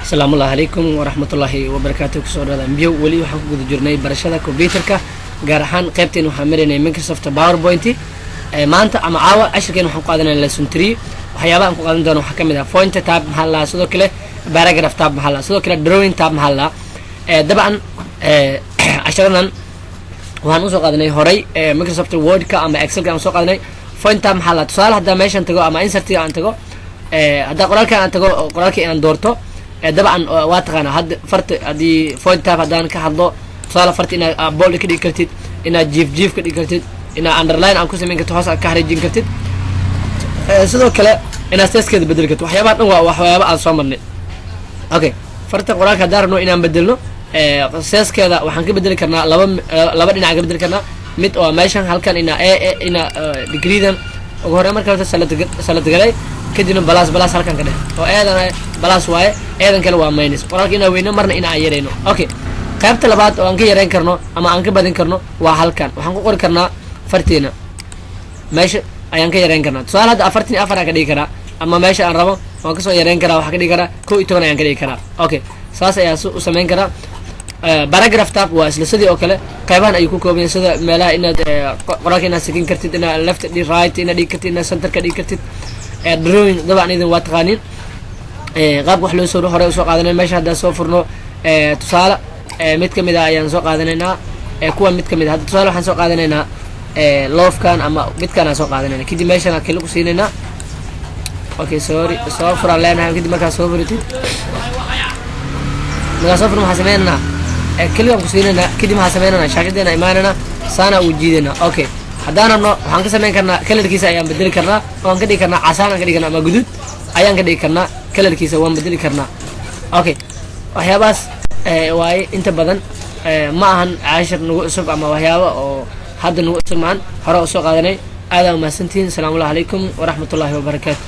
السلام الله عليكم ورحمة الله وبركاته. كسر هذا مبيو ولي وحكوا جد جرناي برشة كمبيوتر جارحان قيبتين وحمرنا مايكروسوفت باوربوينتي ما أنت أما عاوة عشر كانوا حكوا عندنا لسون 3 وحيابا حكوا عندنا دانو حكم ده فوينت تاب محلا سودو كله باراجراف تاب محلا سودو كله دروين تاب محلا طبعا عشرنا وهنوصل عندنا هوري مايكروسوفت وورد كا أما إكسل كا نوصل عندنا فوينت تاب محلا تصال هذا ماشي أنتجو أما إنسرتي أنتجو هذا قرار كان أنتجو قرار كأن دورته طبعا واتقنا هاد فرت هذه فوينت تاب هذا كحضو صار فرت إن بول كده كرتيد إن جيف كده كرتيد إن أندرلاين أو كذا من كتوصل كهرجين كرتيد سدوا كلا إن أستاذ كده بدل كتو وحيابات وحيابات أصلا أوكي فرت قراك هدار إنه إن بدلنا أستاذ كده وحنك بدل كنا لبا إن عقب بدل كنا مت أو ماشان هل كان إن دقيقاً وهو أمر كده سلة جلاي كده بلاس هل كان كده وأيضا بلاس واي أيضا كلا وامينس قراك إنه وين مرنا إن عيرينه أوكي qaybta labaad oo aan ka yareen karno ama aan ka badin karno waa halkan waxaan ku qori karnaa fartiina meesha ayaan ka yareen karnaa tusaale hadda 44 ka dhigi karaa ama meesha aan rabo waan ka soo yareen karaa waxa ka dhigi karaa 12 ayaan ka dhigi karaa okay saas ayaa u sameyn karaa paragraph tab waa isla sidii oo kale qaybahan ay ku kooban sida meelaha inaad qoraalka inaad sigin kartid inaad left right inaad dhigi kartid inaad center ka dhigi kartid drawing dabcan idin waa taqaaniin qaab wax loo soo hore u soo qaadanay meesha hadda soo furno tusaale mid kamid ah ayaan soo qaadanaynaa kuwa mid kamid ah tusaale waxaan soo qaadanaynaa loofkan ama midkan aan soo qaadanaynaa kadib meeshan kale ku siinaynaa okay sorry soo furan leenahay kadib markaa soo furitid markaa soo furan waxaan sameynaynaa kaliya ku siinaynaa kadib waxaan sameynaynaa shaashadeena imaanana saana u jiidanaa okay haddaan rabno waxaan ka sameyn karnaa kalarkiisa ayaan bedeli karnaa waan ka dhigi karnaa casaan aan ka dhigi karnaa ama guduud ayaan ka dhigi karnaa kalarkiisa waan bedeli karnaa okay waxyaabaas واي انت بدن ما هن عاشر نقول سب أما وهيابا أو هذا نقول سمعان هراء سوق هذا ني هذا ما سنتين. السلام عليكم ورحمة الله وبركاته.